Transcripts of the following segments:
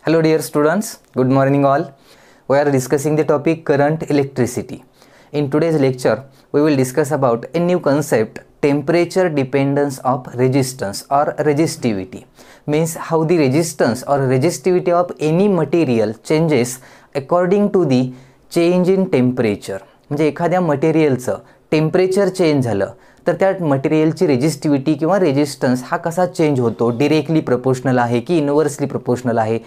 Hello dear students, good morning all. We are discussing the topic current electricity. In today's lecture, we will discuss about a new concept, temperature dependence of resistance or resistivity. Means how the resistance or resistivity of any material changes according to the change in temperature. म्हणजे एखाद्या मटेरियलचं temperature change झालं तर त्या मटेरियलची resistivity किंवा resistance हा कसा change होतो, डिरेक्टली प्रोपोर्शनल आहे की इनवर्सली प्रोपोर्शनल आहे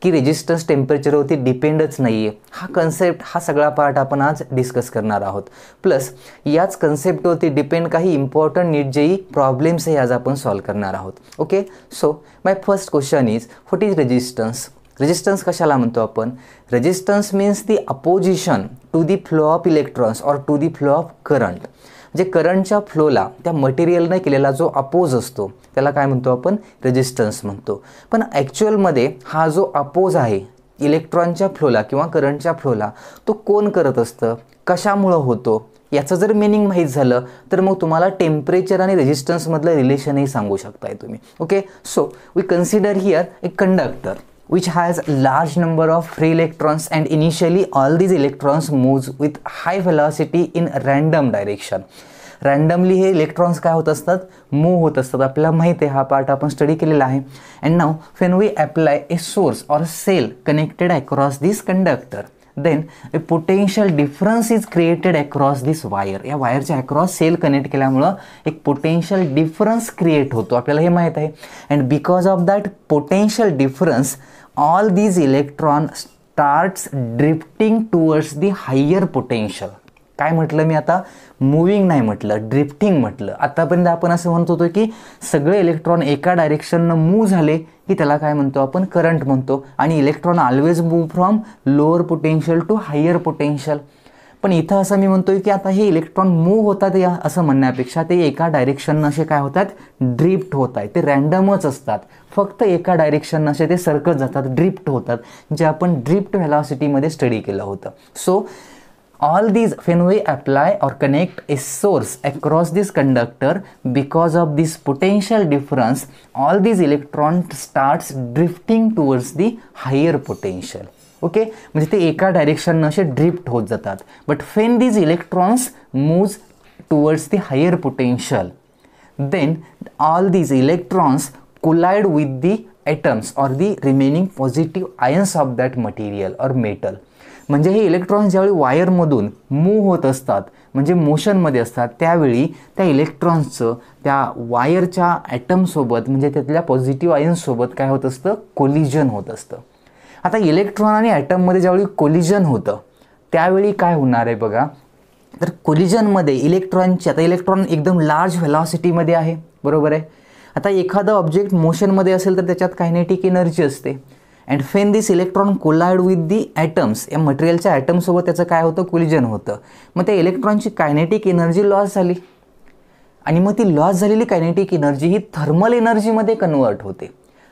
की रेजिस्टन्स टेम्परेचरवरती डिपेंडच नाही आहे. हा कन्सेप्ट, हा सगळा पार्ट आपण आज डिस्कस करणार आहोत. प्लस याच कन्सेप्टवरती डिपेंड काही इम्पॉर्टंट नीट जेई प्रॉब्लेम्स हे आज आपण सॉल्व करणार आहोत. Okay, so my first question is what is resistance. Resistance कशाला म्हणतो आपण? Resistance means the opposition to the flow of electrons और to the flow of current. म्हणजे करंटच्या फ्लोला त्या मटेरियलने केलेला जो अपोज असतो त्याला काय म्हणतो आपण? रेजिस्टन्स म्हणतो. पण ॲक्च्युअलमध्ये हा जो अपोज आहे इलेक्ट्रॉनच्या फ्लोला किंवा करंटच्या फ्लोला तो कोण करत असतं, कशामुळं होतो, याचं जर मिनिंग माहीत झालं तर मग तुम्हाला टेम्परेचर आणि रेजिस्टन्समधलं रिलेशनही सांगू शकताय तुम्ही. Okay, so we consider here a conductor which has large number of free electrons and initially all these electrons moves with high velocity in random direction. Randomly हे इलेक्ट्रॉन्स काय होत असतात, मूव्ह होत असतात. आपल्याला माहिती आहे, हा पार्ट आपण स्टडी केलेला आहे. And now when we apply a source और cell connected across this conductor then a potential difference is created across this wire. या वायरच्या अक्रॉस सेल कनेक्ट केल्यामुळं एक पोटेन्शियल डिफरन्स क्रिएट होतो, आपल्याला हे माहीत आहे. And because of that potential difference all these electron starts drifting towards the higher potential. काय म्हटलं मी आता? मूविंग नाही म्हटलं, ड्रिफ्टिंग म्हटलं. आतापर्यंत आपण असं म्हणत होतो की सगळे इलेक्ट्रॉन एका डायरेक्शननं मूव्ह झाले की त्याला काय म्हणतो आपण? करंट म्हणतो. आणि electron always move from lower potential to higher potential. पण इथं असं मी म्हणतोय की आता हे इलेक्ट्रॉन मूव्ह होतात या असं म्हणण्यापेक्षा ते एका डायरेक्शननं असे काय होतात? ड्रिफ्ट होत आहेत. ते रँडमच असतात, फक्त एका डायरेक्शननं असे ते सरकत जातात, ड्रिफ्ट होतात, जे आपण ड्रिफ्ट व्हेलॉसिटीमध्ये स्टडी केलं होतं. So all these, when we apply or connect a source across this conductor, because of this potential difference all these electrons starts drifting towards the higher potential. Okay, म्हणजे ते एका डायरेक्शननं असे drift होत जातात. But when these electrons moves towards the higher potential then all these electrons collide with the atoms or the remaining positive ions of that material or metal. म्हणजे हे electrons ज्यावेळी वायरमधून move होत असतात, म्हणजे मोशनमध्ये असतात, त्यावेळी त्या इलेक्ट्रॉन्सचं त्या वायरच्या ॲटमसोबत म्हणजे त्यातल्या पॉझिटिव्ह आयन्ससोबत काय होत असतं? कोलिजन होत असतं. आता इलेक्ट्रॉन आणि ॲटममध्ये ज्यावेळी कोलिजन होतं त्यावेळी काय होणार आहे बघा. तर कोलिजनमध्ये इलेक्ट्रॉनची, आता इलेक्ट्रॉन एकदम लार्ज व्हेलॉसिटीमध्ये आहे, बरोबर आहे. आता एखादं ऑब्जेक्ट मोशनमध्ये असेल तर त्याच्यात कायनेटिक एनर्जी असते. And when this electron collide with the atoms, या मटेरियलच्या ॲटमसोबत त्याचं काय होतं? कोलिजन होतं. मग त्या इलेक्ट्रॉनची कायनेटिक एनर्जी लॉस झाली आणि मग ती लॉस झालेली कायनेटिक एनर्जी ही थर्मल एनर्जीमध्ये कन्वर्ट होते,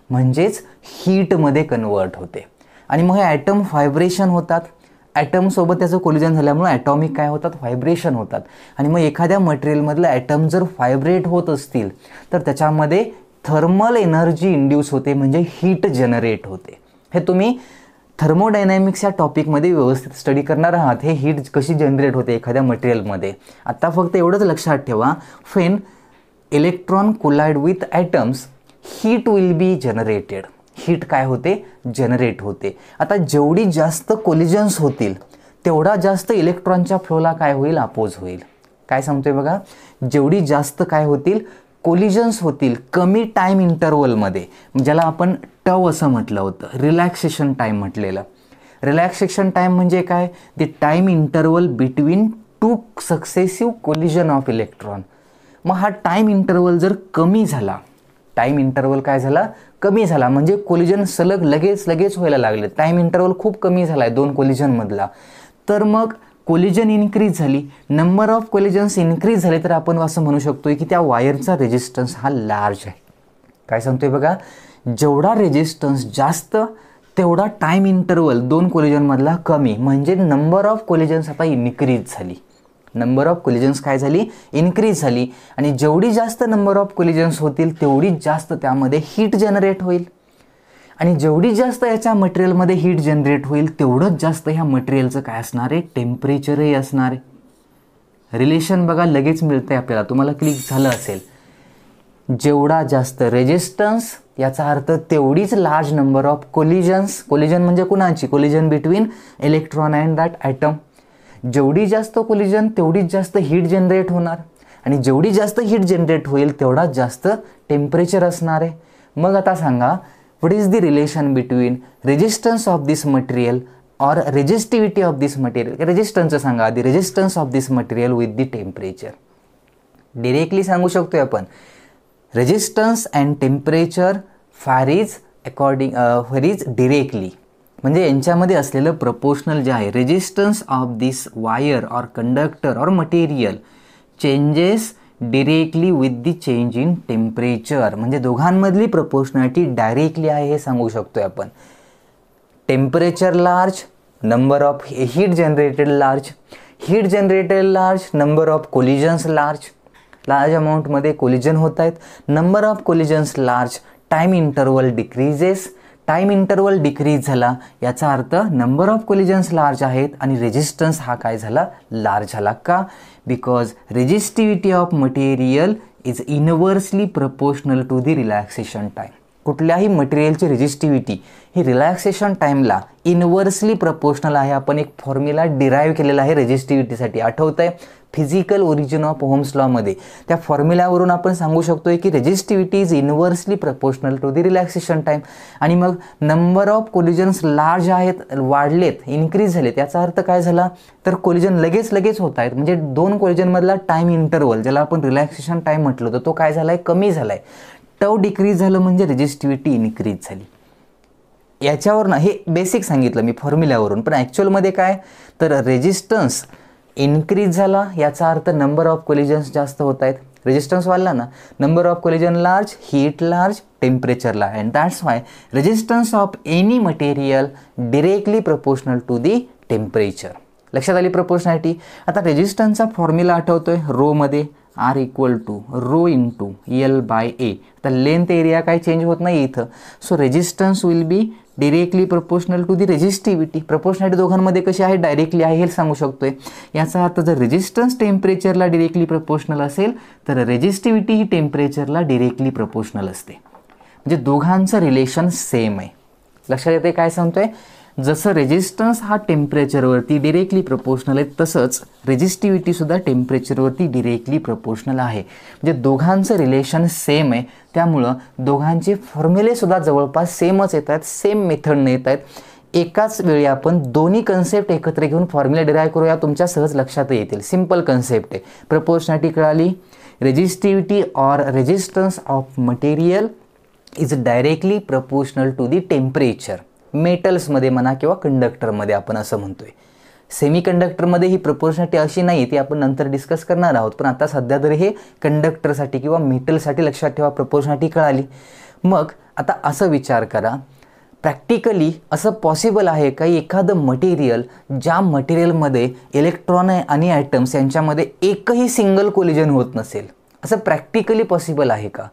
म्हणजेच हीटमध्ये कन्वर्ट होते. आणि मग हे ॲटम व्हायब्रेशन होतात. ॲटमसोबत त्याचं कोलिजन झाल्यामुळे ॲटॉमिक काय होतात? व्हायब्रेशन होतात. आणि मग एखाद्या मटेरियलमधलं ॲटम जर व्हायब्रेट होत असतील तर त्याच्यामध्ये थर्मल एनर्जी इंड्यूस होते, म्हणजे हीट जनरेट होते. हे तुम्ही थर्मोडायनॅमिक्स या टॉपिकमध्ये व्यवस्थित स्टडी करणार आहात, हे हीट कशी जनरेट होते एखाद्या मटेरियलमध्ये. आता फक्त एवढंच लक्षात ठेवा, when electron collide with atoms heat will be generated. Heat काय होते? जनरेट होते. आता जेवढी जास्त कोलिजन्स होतील तेवढा जास्त इलेक्ट्रॉनच्या फ्लोला काय होईल? अपोज होईल. काय सांगतोय बघा, जेवढी जास्त काय होतील? कोलिजन्स होतील कमी टाईम इंटरवलमध्ये, ज्याला आपण टव असं म्हटलं होतं, रिलॅक्सेशन टाईम म्हटलेलं. रिलॅक्सेशन टाईम म्हणजे काय? The time interval between two successive collision of electron. मग हा टाईम इंटरवल जर कमी झाला, टाईम इंटरवल काय झाला? कमी झाला, म्हणजे कोलिजन सलग लगेच व्हायला लागले, टाईम इंटरवल खूप कमी झाला आहे दोन कोलिजनमधला, तर मग कोलिजन इन्क्रीज झाली, नंबर ऑफ कोलिजन्स इन्क्रीज झाले, तर आपण असं म्हणू शकतो की त्या वायरचा रेजिस्टन्स हा लार्ज आहे. काय सांगतोय बघा, जेवढा रेजिस्टन्स जास्त तेवढा टाईम इंटरवल दोन कोलिजनमधला कमी, म्हणजे नंबर ऑफ कोलिजन्स आता इन्क्रीज झाली. नंबर ऑफ कोलिजन्स काय झाली? इन्क्रीज झाली. आणि जेवढी जास्त नंबर ऑफ कोलिजन्स होतील तेवढी जास्त त्यामध्ये हीट जनरेट होईल. आणि जेवढी जास्त याच्या मटेरियलमध्ये हीट जनरेट होईल तेवढंच जास्त ह्या मटेरियलचं काय असणार आहे, टेम्परेचरही असणार आहे. रिलेशन बघा लगेच मिळतंय आपल्याला, तुम्हाला क्लिक झालं असेल. जेवढा जास्त रेजिस्टन्स याचा अर्थ तेवढीच large number of collisions. Collision म्हणजे कुणाची, collision between electron and that atom. जेवढी जास्त कोलिजन तेवढीच जास्त हीट जनरेट होणार, आणि जेवढी जास्त हीट जनरेट होईल तेवढाच जास्त टेम्परेचर असणार आहे. मग आता सांगा, what is the relation between resistance of this material और रेजिस्टिव्हिटी ऑफ दिस मटेरियल. रेजिस्टन्सचं सांगा आधी, resistance of this material with the temperature. Directly सांगू शकतोय आपण, resistance and temperature varies directly. म्हणजे यांच्यामध्ये असलेलं प्रपोर्शनल जे आहे, रेजिस्टन्स ऑफ दिस वायर और कंडक्टर और material changes directly with the change in temperature. म्हणजे दोघांमधली प्रपोर्शनॅलिटी डायरेक्टली आहे हे सांगू शकतोय आपण. Temperature large, number of heat generated large. Heat generated large, number of collisions large. Large अमाऊंटमध्ये कोलिजन होत आहेत. Number of collisions large, time interval decreases. Time interval decrease झाला याचा अर्थ नंबर ऑफ कोलिजन्स लार्ज आहेत आणि रेजिस्टन्स हा काय झाला, लार्ज झाला. का? Because resistivity of material is inversely proportional to the relaxation time. कुठल्याही मटेरियलची रेजिस्टिव्हिटी ही रिलॅक्सेशन टाईमला इनव्हर्सली प्रपोर्शनल आहे. आपण एक फॉर्म्युला डिराईव्ह केलेला आहे रेजिस्टिव्हिटीसाठी, आठवत आहे फिजिकल ओरिजिन ऑफ ओहम्स लॉमध्ये. त्या फॉर्म्युल्यावरून आपण सांगू शकतोय की resistivity is inversely proportional to the relaxation time. आणि मग नंबर ऑफ कोलिजन्स लार्ज आहेत, वाढलेत, इन्क्रीज झालेत, याचा अर्थ काय झाला, तर कोलिजन लगेच होत आहेत. म्हणजे दोन कोलिजनमधला टाईम इंटरवल, ज्याला आपण रिलॅक्सेशन टाईम म्हटलं होतं, तो काय झाला आहे, कमी झाला आहे. टव डिक्रीज झालं म्हणजे रेजिस्टिव्हिटी इन्क्रीज झाली. याच्यावरून हे बेसिक सांगितलं मी फॉर्म्युल्यावरून, पण ॲक्च्युअलमध्ये काय, तर रेजिस्टन्स इन्क्रीज झाला याचा अर्थ नंबर ऑफ कोलिजन्स जास्त होत आहेत. रेजिस्टन्स वाढला ना, number of collision large, heat large, temperature large. And that's why resistance of any material directly proportional to the temperature. लक्षात आली प्रपोर्शनॅलिटी. आता रेजिस्टन्सचा फॉर्म्युला आठवतोय, रोमध्ये R equal to rho into L/A. तर लेंथ एरिया काय चेंज होत नाही इथं. So resistance will be directly proportional to the resistivity. Proportionality दोघांमध्ये कशी आहे, डायरेक्टली आहे हे सांगू शकतोय. याचा अर्थ जर रेजिस्टन्स टेम्परेचरला डिरेक्टली प्रपोर्शनल असेल तर रेजिस्टिव्हिटी ही टेम्परेचरला डिरेक्टली प्रपोर्शनल असते. म्हणजे दोघांचं रिलेशन सेम आहे. लक्षात येते काय सांगतोय, जसं रेजिस्टन्स हा टेम्परेचरवरती डिरेक्टली प्रपोर्शनल आहे तसंच रेजिस्टिव्हिटीसुद्धा टेम्परेचरवरती डिरेक्टली प्रपोर्शनल आहे. म्हणजे दोघांचं रिलेशन सेम आहे, त्यामुळं दोघांचे फॉर्म्युलेसुद्धा जवळपास सेमच येत आहेत, सेम मेथडने येत आहेत. एकाच वेळी आपण दोन्ही कन्सेप्ट एकत्र घेऊन फॉर्म्युला डिराईव्ह करूया, तुमच्या सहज लक्षात येतील. सिम्पल कन्सेप्ट आहे. प्रपोर्शनॅलिटी कळाली, resistivity or resistance of material is directly proportional to the temperature. मेटल्समध्ये म्हणा किंवा कंडक्टरमध्ये आपण असं म्हणतोय. सेमी कंडक्टरमध्ये ही प्रपोर्शनॅलिटी अशी नाही, ती आपण नंतर डिस्कस करणार आहोत, पण आता सध्या तरी हे कंडक्टरसाठी किंवा मेटलसाठी लक्षात ठेवा, प्रपोर्शनॅलिटी कळाली. मग आता असं विचार करा, प्रॅक्टिकली असं पॉसिबल आहे का एखादं मटेरियल, ज्या मटेरियलमध्ये इलेक्ट्रॉन आणि ॲटम्स यांच्यामध्ये एकही सिंगल कोलिजन होत नसेल, असं प्रॅक्टिकली पॉसिबल आहे का?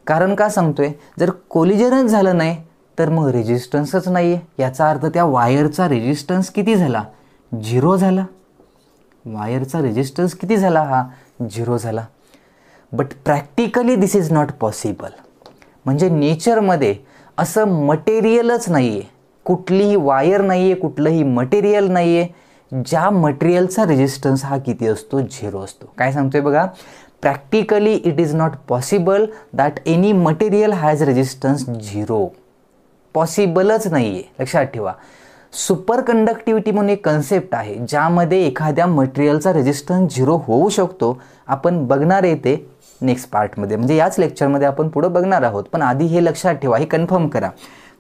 कारण का सांगतोय, जर कोलिजनच झालं नाही तर मग रेजिस्टन्सच नाही आहे. याचा अर्थ त्या वायरचा रेजिस्टन्स किती झाला, 0 झाला. वायरचा रेजिस्टन्स किती झाला, हा 0 झाला. But practically this is not possible. म्हणजे नेचरमध्ये असं मटेरियलच नाही आहे, कुठलीही वायर नाही आहे, कुठलंही मटेरियल नाही आहे ज्या मटेरियलचा रेजिस्टन्स हा किती असतो, 0 असतो. काय सांगतोय बघा, practically it is not possible that any material has resistance 0. पॉसिबलच नाही आहे, लक्षात ठेवा. सुपर कंडक्टिव्हिटी म्हणून एक कन्सेप्ट आहे ज्यामध्ये एखाद्या मटेरियलचा रेजिस्टन्स 0 होऊ शकतो. आपण बघणार आहे ते नेक्स्ट पार्टमध्ये, म्हणजे याच लेक्चरमध्ये आपण पुढं बघणार आहोत. पण आधी हे लक्षात ठेवा, हे कन्फर्म करा.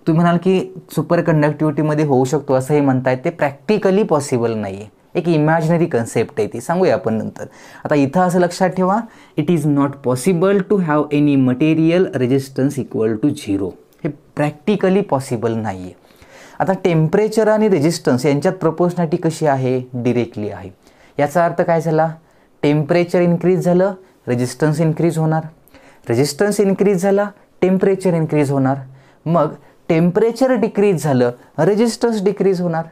तुम्ही म्हणाल की सुपर कंडक्टिव्हिटीमध्ये होऊ शकतो असंही म्हणतायत, ते प्रॅक्टिकली पॉसिबल नाही आहे, एक इमॅजिनरी कन्सेप्ट आहे, ती सांगूया आपण नंतर. आता इथं असं लक्षात ठेवा, it is not possible to have any material resistance equal to 0. हे प्रॅक्टिकली पॉसिबल नाही आहे. आता टेम्परेचर आणि रेजिस्टन्स यांच्यात प्रपोर्शनॅलिटी कशी आहे, डिरेक्टली आहे. याचा अर्थ काय झाला, टेम्परेचर इन्क्रीज झालं, रेजिस्टन्स इन्क्रीज होणार. रेजिस्टन्स इन्क्रीज झाला, टेम्परेचर इन्क्रीज होणार. मग टेम्परेचर डिक्रीज झालं, रेजिस्टन्स डिक्रीज होणार.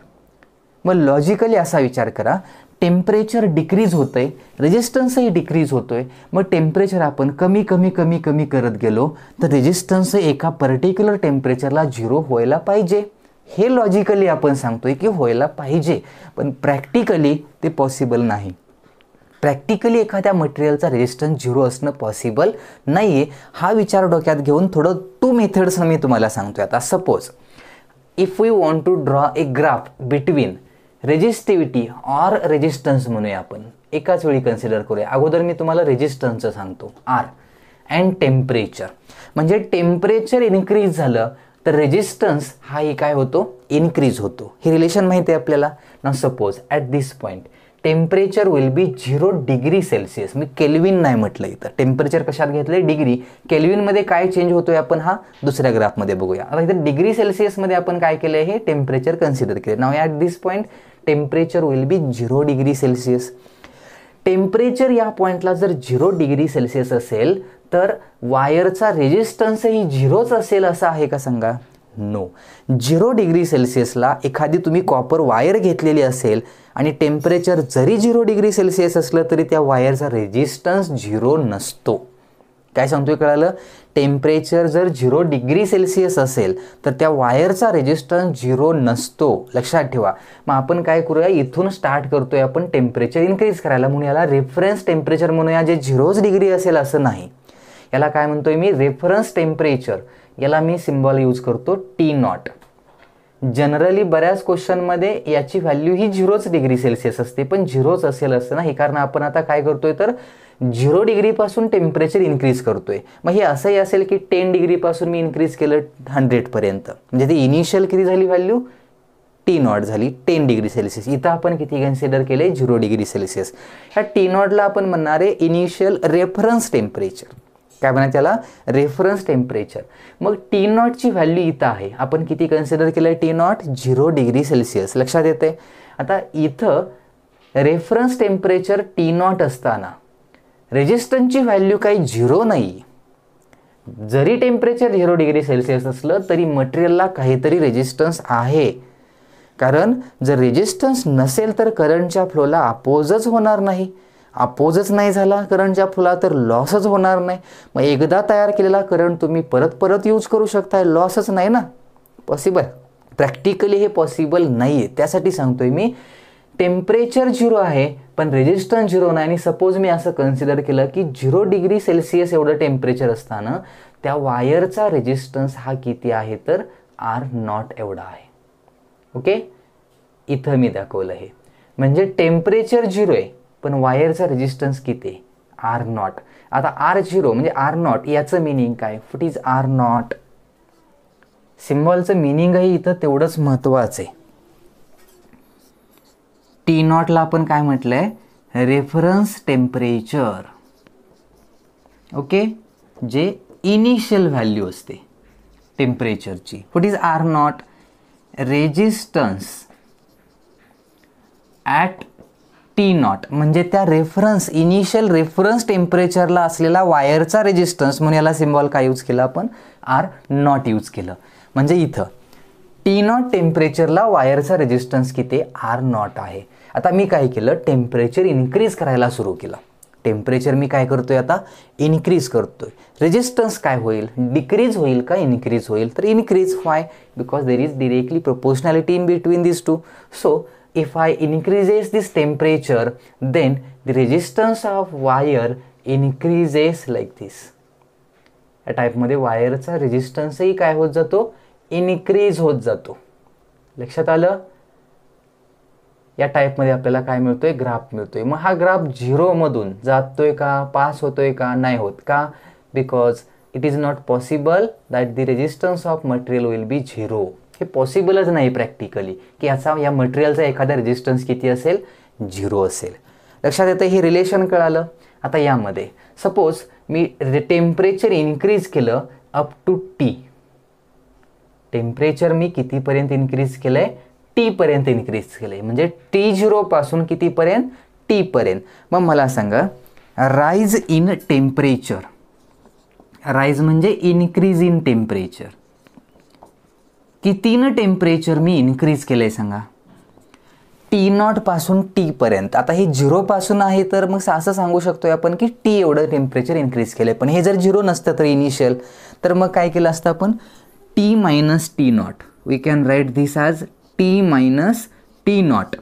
मग लॉजिकली असा विचार करा, टेम्परेचर डिक्रीज होतंय, रेजिस्टन्सही डिक्रीज होतोय, मग टेम्परेचर आपण कमी कमी कमी कमी करत गेलो तर रेजिस्टन्स एका पर्टिक्युलर टेम्परेचरला 0 व्हायला पाहिजे. हे लॉजिकली आपण सांगतोय की व्हायला पाहिजे, पण प्रॅक्टिकली ते पॉसिबल नाही. प्रॅक्टिकली एखाद्या मटेरियलचा रेजिस्टन्स 0 असणं पॉसिबल नाही आहे. हा विचार डोक्यात घेऊन थोडं 2 मेथड्स मी तुम्हाला सांगतोय. आता suppose if we want to draw a graph between resistivity or resistance म्हणूया आपण, एकाच वेळी कन्सिडर करूया. अगोदर मी तुम्हाला रेजिस्टन्सचं सांगतो, आर अँड टेम्परेचर. म्हणजे टेम्परेचर इन्क्रीज झालं तर रेजिस्टन्स हाही काय होतो, इन्क्रीज होतो. हे रिलेशन माहिती आहे आपल्याला. ना suppose at this point temperature will be 0 degree Celsius. Me kelvin नाही म्हटलं इथं, टेम्परेचर कशात घेतलंय, डिग्री. केल्विनमध्ये काय चेंज होतोय आपण हा दुसऱ्या ग्राफमध्ये बघूया. आता इथं डिग्री सेल्सिअसमध्ये आपण काय केलंय, हे टेम्परेचर कन्सिडर केलं. Now at this point temperature will be 0 degree Celsius. Temperature या पॉईंटला जर 0 डिग्री सेल्सिअस असेल तर वायरचा रेजिस्टन्सही 0च असेल असं आहे का सांगा. नो. 0 डिग्री सेल्सिअसला एखादी तुम्ही कॉपर वायर घेतलेली असेल आणि टेम्परेचर जरी 0 डिग्री सेल्सिअस असलं तरी त्या वायरचा रेजिस्टन्स 0 नसतो. काय सांगतोय कळालं, टेम्परेचर जर 0 डिग्री सेल्सिअस असेल तर त्या वायरचा रेजिस्टन्स 0 नसतो. लक्षात ठेवा. मग आपण काय करूया, इथून स्टार्ट करतोय आपण टेम्परेचर इन्क्रीज करायला, म्हणून याला रेफरन्स टेम्परेचर म्हणूया, जे 0 डिग्री असेल असं नाही. याला काय म्हणतोय मी, रेफरन्स टेम्परेचर. याला मी सिम्बॉल यूज करतो T0. जनरली बऱ्याच क्वेश्चनमध्ये याची व्हॅल्यू ही 0 डिग्री सेल्सिअस असते, पण 0 असेल असं नाही, कारण आपण आता काय करतोय तर 0 डिग्रीपासून टेम्परेचर इन्क्रीज करतोय. मग हे असंही असेल की 10 डिग्रीपासून मी इन्क्रीज केलं 100 पर्यंत, म्हणजे ती इनिशियल किती झाली व्हॅल्यू, T0 झाली 10 डिग्री सेल्सिअस. इथं आपण किती कन्सिडर केले, 0 डिग्री सेल्सिअस. ह्या T0ला आपण म्हणणार आहे इनिशियल रेफरन्स टेम्परेचर. काय म्हणा त्याला, रेफरन्स टेम्परेचर. मग T0 ची व्हॅल्यू इथं आहे, आपण किती कन्सिडर केलं, T0 0 डिग्री सेल्सिअस. लक्षात येते. आता इथं रेफरन्स टेम्परेचर T0 असताना रेजिस्टन्सची व्हॅल्यू काही 0 नाही. जरी टेम्परेचर 0 डिग्री सेल्सिअस असलं तरी मटेरियलला काहीतरी रेजिस्टन्स आहे, कारण जर रेजिस्टन्स नसेल तर करंटच्या फ्लोला अपोजच होणार नाही. अपोजच नाही झाला करंटच्या फ्लोला तर लॉसच होणार नाही. मग एकदा तयार केलेला करंट तुम्ही परत परत यूज करू शकताय, लॉसच नाही ना. पॉसिबल, प्रॅक्टिकली हे पॉसिबल नाही आहे. त्यासाठी सांगतोय मी, टेम्परेचर 0 आहे पण रेजिस्टन्स 0 नाही. आणि सपोज मी असं कन्सिडर केलं की 0 डिग्री सेल्सिअस एवढं टेम्परेचर असताना त्या वायरचा रेजिस्टन्स हा किती आहे तर R0 एवढा आहे. ओके, इथं मी दाखवलं हे. म्हणजे टेम्परेचर 0 आहे पण वायरचा रेजिस्टन्स किती आहे, R0. आता R0 म्हणजे R0, याचं मिनिंग काय, व्हॉट इज R0. सिम्बॉलचं मिनिंगही इथं तेवढंच महत्त्वाचं आहे. T0ला आपण काय म्हटलंय, रेफरन्स टेम्परेचर. ओके, जे इनिशियल व्हॅल्यू असते टेम्परेचरची. What is R0, resistance at T0, म्हणजे त्या रेफरन्स इनिशियल रेफरन्स टेम्परेचरला असलेला वायरचा रेजिस्टन्स. म्हणून याला सिम्बॉल काय यूज केला आपण, R0 यूज केलं. म्हणजे इथं T0 टेम्परेचरला वायरचा रेजिस्टन्स किती, R0 आहे. आता मी काय केलं, टेम्परेचर इन्क्रीज करायला सुरू केलं. टेम्परेचर मी काय करतोय आता, इन्क्रीज करतोय. रेजिस्टन्स काय होईल, डिक्रीज होईल का इन्क्रीज होईल, तर increase. Why, because there is directly proportionality in between this two. So if I increases this temperature, then the resistance of wire increases like this. या टाईपमध्ये वायरचा रेजिस्टन्सही काय होत जातो, इन्क्रीज होत जातो. लक्षात आलं. या टाईपमध्ये आपल्याला काय मिळतोय, ग्राफ मिळतोय. मग हा ग्राफ 0 मधून जातोय का, पास होतोय का, नाही होत का, because it is not possible that the resistance of material will be 0. हे पॉसिबलच नाही प्रॅक्टिकली की या मटेरियलचा एखादा रेजिस्टन्स किती असेल, 0 असेल. लक्षात येतं, हे रिलेशन कळालं. आता यामध्ये सपोज मी टेम्परेचर इन्क्रीज केलं अप टू T. टेम्परेचर मी कितीपर्यंत इन्क्रीज केलंय, T पर्यंत इन्क्रीज केलंय. म्हणजे T0 पासून कितीपर्यंत, T पर्यंत. मग मला सांगा, राईज इन टेम्परेचर. राईज म्हणजे इन्क्रीज इन टेम्परेचर. कितीनं टेम्परेचर मी इन्क्रीज केलं आहे सांगा? T0 पासून T पर्यंत. आता हे 0 पासून आहे तर मग असं सांगू शकतोय आपण की T एवढं टेम्परेचर इन्क्रीज केलं आहे. पण हे जर 0 नसतं तर इनिशियल, तर मग काय केलं असतं आपण? T minus T0. We can write this as T minus T0.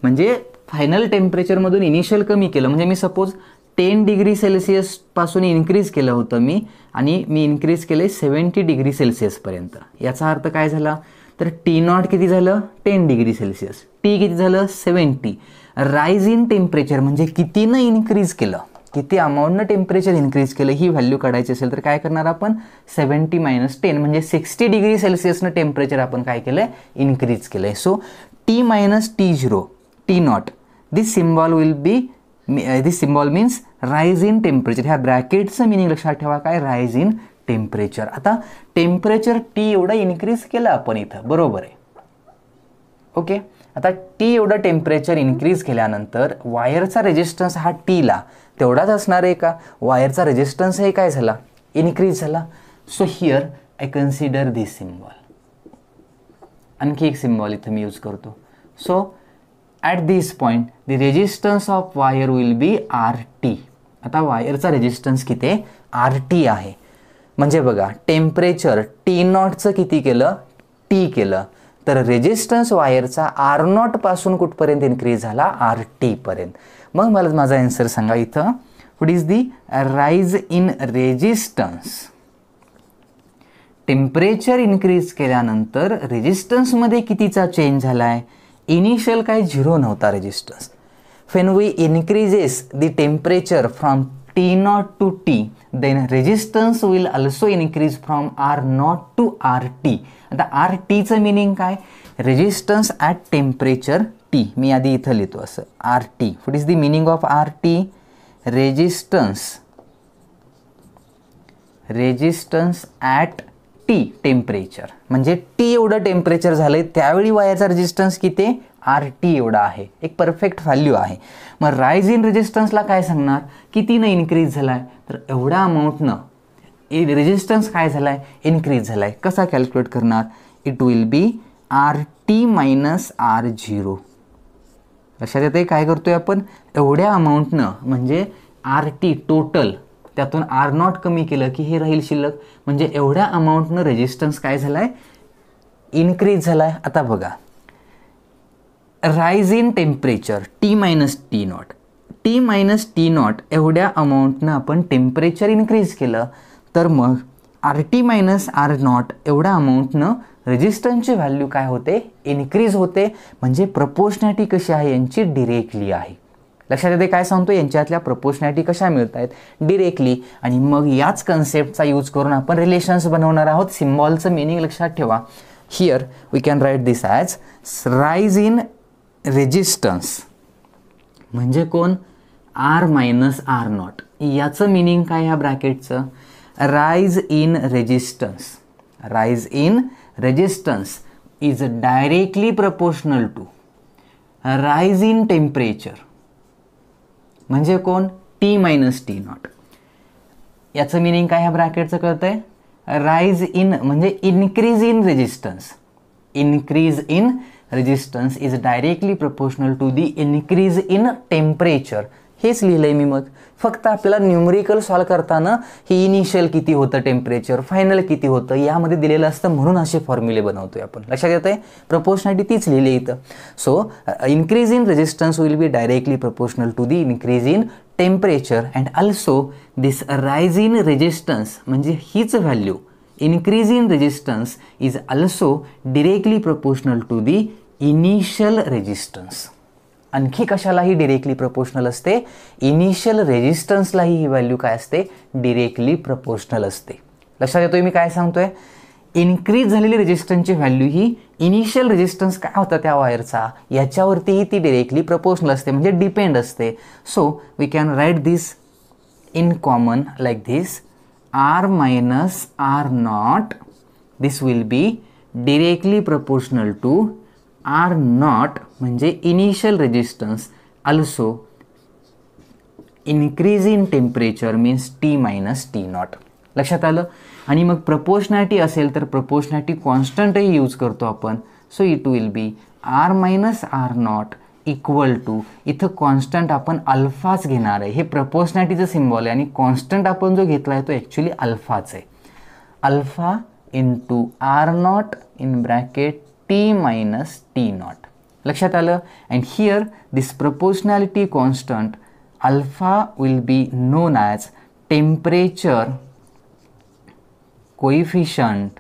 म्हणजे फायनल टेम्परेचरमधून इनिशियल कमी केलं. म्हणजे मी सपोज 10 डिग्री सेल्सिअसपासून इन्क्रीज केलं होतं मी, आणि मी इन्क्रीज केलं 70 डिग्री सेल्सिअसपर्यंत. याचा अर्थ काय झाला? तर T0 किती झालं? 10 डिग्री सेल्सिअस. T किती झालं? 70. राईज इन टेम्परेचर म्हणजे कितीनं इन्क्रीज केलं, किती अमाऊंटनं टेम्परेचर इन्क्रीज केलं ही व्हॅल्यू काढायची असेल तर काय करणार आपण? 70 मायनस 10 म्हणजे 60 डिग्री सेल्सिअसनं टेम्परेचर आपण काय केलं आहे? इन्क्रीज केलं आहे. So T minus T0, T0, this symbol will be, this symbol means rise in temperature. ह्या ब्रॅकेटचं मिनिंग लक्षात ठेवा काय? Rise in temperature. आता टेम्परेचर T एवढं इन्क्रीज केलं आपण इथं, बरोबर आहे. ओके, आता T एवढं टेम्परेचर इन्क्रीज केल्यानंतर वायरचा रेजिस्टन्स हा Tला तेवढाच असणार आहे का? वायरचा रेजिस्टन्स हे काय झाला? इन्क्रीज झाला. So here I consider this symbol. आणखी एक सिम्बॉल इथं मी यूज करतो. So at this point the resistance of wire will be RT. आता वायरचा रेजिस्टन्स किती आहे? RT आहे. म्हणजे बघा टेम्परेचर T0चं किती केलं? T केलं. तर रेजिस्टन्स वायरचा R0 पासून कुठपर्यंत इन्क्रीज झाला? RT पर्यंत. मग मला माझा आन्सर सांगा इथं. What is the rise in resistance? Temperature increase केल्यानंतर रेजिस्टन्समध्ये कितीचा चेंज झाला आहे? इनिशियल काय 0 नव्हता resistance. When we increases the temperature from T0 to T, then resistance will also increase from R0 to RT. आता RTचं मिनिंग काय? Resistance at temperature T. मी आधी इथं लिहितो असं RT. What is the meaning of RT? Resistance at T temperature. म्हणजे T एवढं temperature झालं आहे त्यावेळी वायरचा रेजिस्टन्स किती? RT एवढा आहे. एक परफेक्ट व्हॅल्यू आहे. मग राईज इन रेजिस्टन्सला काय सांगणार? कितीनं इन्क्रीज झाला आहे? तर एवढ्या अमाऊंटनं रेजिस्टन्स काय झाला आहे? इन्क्रीज झाला आहे. कसा कॅल्क्युलेट करणार? It will B RT minus R0. लक्षात येते काय करतोय आपण? एवढ्या अमाऊंटनं म्हणजे RT टोटल, त्यातून R0 कमी केलं की हे राहील शिल्लक. म्हणजे एवढ्या अमाऊंटनं रेजिस्टन्स काय झाला आहे? इन्क्रीज झाला आहे. आता बघा, rise in temperature T minus T0. T minus T0 एवढ्या अमाऊंटनं आपण टेम्परेचर इन्क्रीज केलं, तर मग RT मायनस R0 एवढ्या अमाऊंटनं रेजिस्टन्सची व्हॅल्यू काय होते? इन्क्रीज होते. म्हणजे प्रपोर्शनॅलिटी कशी आहे यांची? डिरेक्टली आहे. लक्षात येते काय सांगतो? यांच्यातल्या प्रपोर्शनॅलिटी कशा मिळत आहेत? डिरेक्टली. आणि मग याच कन्सेप्टचा यूज करून आपण रिलेशन्स बनवणार आहोत. सिम्बॉलचं मिनिंग लक्षात ठेवा. Here we can write this as rise in resistance म्हणजे कोण? R minus R0. याचं मिनिंग काय ह्या ब्रॅकेटचं? Rise in resistance. Rise in resistance is directly proportional to rise in temperature म्हणजे कोण? T minus T0. याचं मिनिंग काय ह्या ब्रॅकेटचं कळतंय? राईज इन म्हणजे increase in resistance. Increase in resistance is directly proportional to the increase in temperature. हेच लिहिलं आहे मी. मग फक्त आपल्याला न्यूमरिकल सॉल्व करताना ही इनिशियल किती होतं टेम्परेचर, फायनल किती होतं यामध्ये दिलेलं असतं, म्हणून असे फॉर्म्युले बनवतोय आपण. लक्षात येतं आहे? प्रपोर्शनॅलिटी तीच लिहिली इथं. So increase in resistance will be directly proportional to the increase in temperature. And also this rise in resistance म्हणजे हीच value increase in resistance is also directly proportional to the initial resistance. आणखी कशालाही directly proportional असते? Initial रेजिस्टन्सलाही ही value काय असते? Directly proportional असते. लक्षात येतोय मी काय सांगतोय? इन्क्रीज झालेली रेजिस्टन्सची व्हॅल्यू ही इनिशियल रेजिस्टन्स काय होता त्या वायरचा याच्यावरतीही ती डिरेक्टली प्रपोर्शनल असते, म्हणजे डिपेंड असते. So we can write this in common like this R minus R0. This will be directly proportional to R0 म्हणजे initial resistance also increase in temperature means T minus T0. लक्षात आलं? आणि मग proportionality असेल तर proportionality कॉन्स्टंटही use करतो आपण. So it will be R minus R nought equal to, इथं कॉन्स्टंट आपण अल्फाच घेणार आहे. हे प्रपोर्शनॅलिटीचं सिम्बॉल आहे आणि कॉन्स्टंट आपण जो घेतला आहे तो ॲक्च्युली अल्फाच आहे. Alpha into R not in bracket T minus T not. लक्षात आलं. And here this proportionality constant alpha will be known as temperature coefficient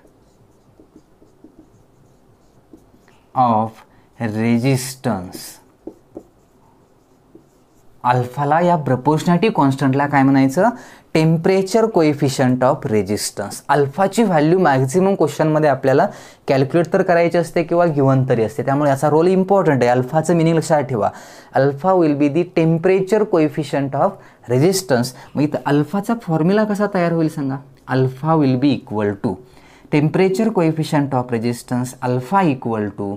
of resistance. अल्फाला, या प्रपोर्शनॅलिटी कॉन्स्टंटला काय म्हणायचं, टेम्परेचर कोइफिशियंट ऑफ रेजिस्टन्स. अल्फाची व्हॅल्यू मॅक्झिमम क्वेश्चनमध्ये आपल्याला कॅल्क्युलेट तर करायची असते किंवा गिव्हन तरी असते, त्यामुळे याचा रोल इम्पॉर्टंट आहे. अल्फाचं मिनिंग लक्षात ठेवा. Alpha will be the temperature coefficient of resistance. मग इथं अल्फाचा फॉर्म्युला कसा तयार होईल सांगा. Alpha will be equal to temperature coefficient of resistance alpha equal to,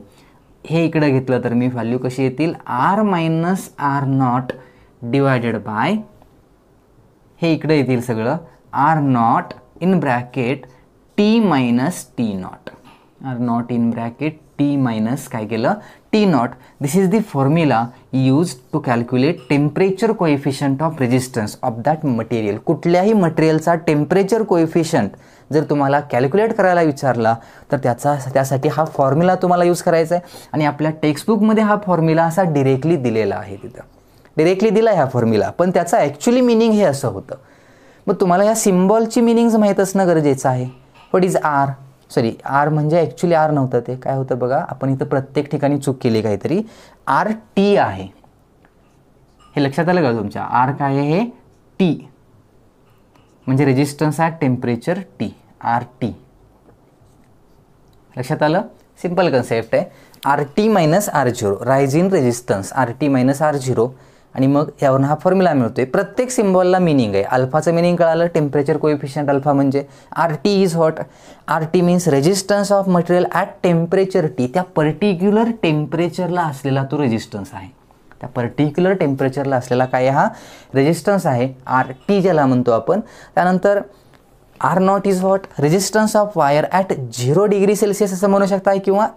हे इकडे घेतलं तर मी व्हॅल्यू कशी येतील, R minus R not divided by, हे इकडे येतील सगळं, R not in bracket T minus T nought. R not in bracket T minus काय केलं, T nought. This is the formula use to calculate temperature coefficient of resistance of that material. कुठल्याही मटेरियलचा temperature coefficient जर तुम्हाला calculate करायला विचारला तर त्यासाठी हा फॉर्म्युला तुम्हाला यूज करायचा आहे. आणि आपल्या टेक्स्टबुकमध्ये हा फॉर्म्युला असा डिरेक्टली दिलेला आहे, तिथं डिरेक्टली दिला आहे हा फॉर्म्युला, पण त्याचा ॲक्च्युली मिनिंग हे असं होतं. मग तुम्हाला या सिम्बॉलची मिनिंग्स माहीत असणं गरजेचं आहे. What is R, sorry R म्हणजे ॲक्च्युली आर नव्हतं, ते काय होतं बघा, आपण इथं प्रत्येक ठिकाणी चूक केली काहीतरी. आर टी आहे, हे लक्षात आलं का तुमच्या. आर काय आहे, हे टी म्हणजे resistance at temperature T, R T. लक्षात आलं. सिम्पल कन्सेप्ट आहे. R T minus R zero, rise in resistance R T minus R zero. आणि मग यावरून हा फॉर्म्युला मिळतोय. प्रत्येक सिम्बॉलला मिनिंग आहे. अल्फाचं मिनिंग कळालं, टेम्परेचर कोइफिशियंट अल्फा म्हणजे. R T is what, R T means resistance of material at temperature T. त्या पर्टिक्युलर टेम्परेचरला असलेला तो रेजिस्टन्स आहे. त्या पर्टिक्युलर टेम्परेचरला असलेला काय हा रेजिस्टन्स आहे, आर टी ज्याला म्हणतो आपण. त्यानंतर R nought is what, resistance of wire at 0 degree Celsius असं म्हणू शकता, किंवा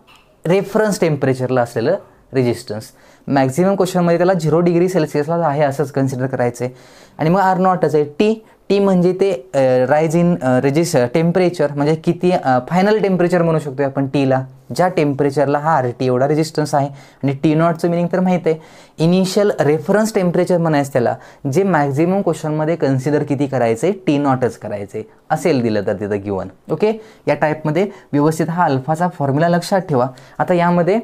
रेफरन्स टेम्परेचरला असलेलं रेजिस्टन्स. मॅक्झिमम क्वेश्चनमध्ये त्याला 0 डिग्री सेल्सिअसला आहे असंच कन्सिडर करायचं आहे. आणि मग आर नॉटच आहे. टी, टी म्हणजे ते राईज इन टेम्परेचर म्हणजे किती, फायनल टेम्परेचर म्हणू शकतो आपण टीला, ज्या टेम्परेचरला हा आर टी एवढा रेजिस्टन्स आहे. आणि टी नॉटचं मिनिंग तर माहीत आहे, इनिशियल रेफरन्स टेम्परेचर म्हणायचं त्याला, जे मॅक्झिमम क्वेश्चनमध्ये कन्सिडर किती करायचं आहे, टी नॉटच करायचं आहे असेल दिलं तर तिथं गिवन. ओके, या टाईपमध्ये व्यवस्थित हा अल्फाचा फॉर्म्युला लक्षात ठेवा. आता यामध्ये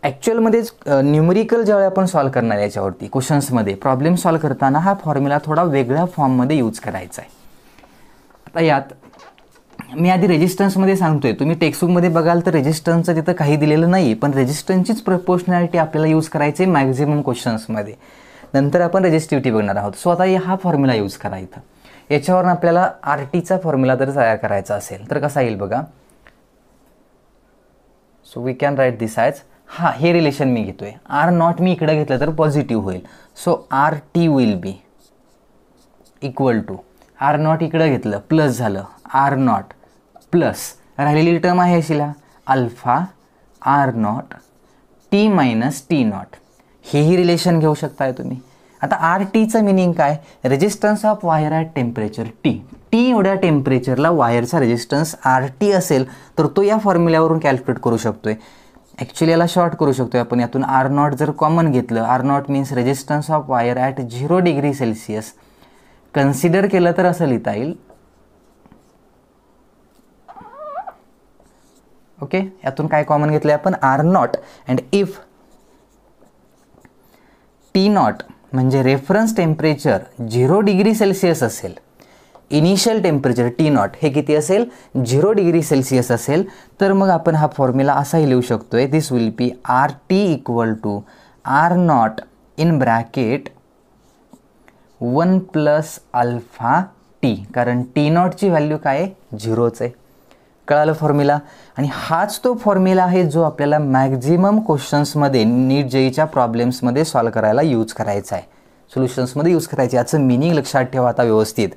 ॲक्च्युअलमध्येच न्यूमरिकल ज्यावेळी आपण सॉल्व करणार आहे याच्यावरती क्वेश्चन्समध्ये प्रॉब्लेम सॉल्व करताना हा फॉर्म्युला थोडा वेगळ्या फॉर्ममध्ये यूज करायचा आहे. आता यात मी आधी रेजिस्टन्समध्ये सांगतोय, तुम्ही टेक्स्टबुकमध्ये बघाल तर रेजिस्टन्सचं तिथं काही दिलेलं नाही, पण रेजिस्टन्सचीच प्रपोर्शनॅलिटी आपल्याला यूज करायची आहे मॅक्झिमम क्वेश्चन्समध्ये. नंतर आपण रेजिस्टिव्हिटी बघणार आहोत. सो आता हा फॉर्म्युला यूज करा इथं. याच्यावरून आपल्याला आर टीचा फॉर्म्युला जर तयार करायचा असेल तर कसा येईल बघा. So we can write this as, हा हे रिलेशन मी घेतोय. आर नॉट मी इकडे घेतलं तर पॉझिटिव्ह होईल. So R T will be equal to, R not इकडं घेतलं प्लस झालं, आर नॉट प्लस राहिलेली टर्म आहे अशीला alpha R not T minus T not. हेही रिलेशन घेऊ शकताय तुम्ही. आता आर टीचं मिनिंग काय, resistance of wire at temperature T. T एवढ्या टेम्परेचरला वायरचा रेजिस्टन्स आर टी असेल तर तो या फॉर्म्युल्यावरून कॅल्क्युलेट करू शकतोय. ॲक्च्युली याला शॉर्ट करू शकतोय आपण. यातून आर नॉट जर कॉमन घेतलं, R nought means resistance of wire at 0 degree Celsius consider केलं तर असं लिहिता येईल. ओके, यातून काय कॉमन घेतलं आपण, R nought. And if T nought म्हणजे रेफरन्स टेम्परेचर 0 डिग्री सेल्सिअस असेल, इनिशियल टेम्परेचर टी नॉट हे किती असेल, 0 डिग्री सेल्सिअस असेल, तर मग आपण हा फॉर्म्युला असाही लिहू शकतोय. This will be R T equal to R not in bracket 1 plus alpha T, कारण टी नॉटची व्हॅल्यू काय आहे, 0च आहे. कळालं फॉर्म्युला. आणि हाच तो फॉर्म्युला आहे जो आपल्याला मॅक्झिमम क्वेश्चन्समध्ये नीट जेईच्या प्रॉब्लेम्समध्ये सॉल्व करायला यूज करायचा आहे, सोल्युशन्समध्ये यूज करायचे. याचं मिनिंग लक्षात ठेवा आता व्यवस्थित.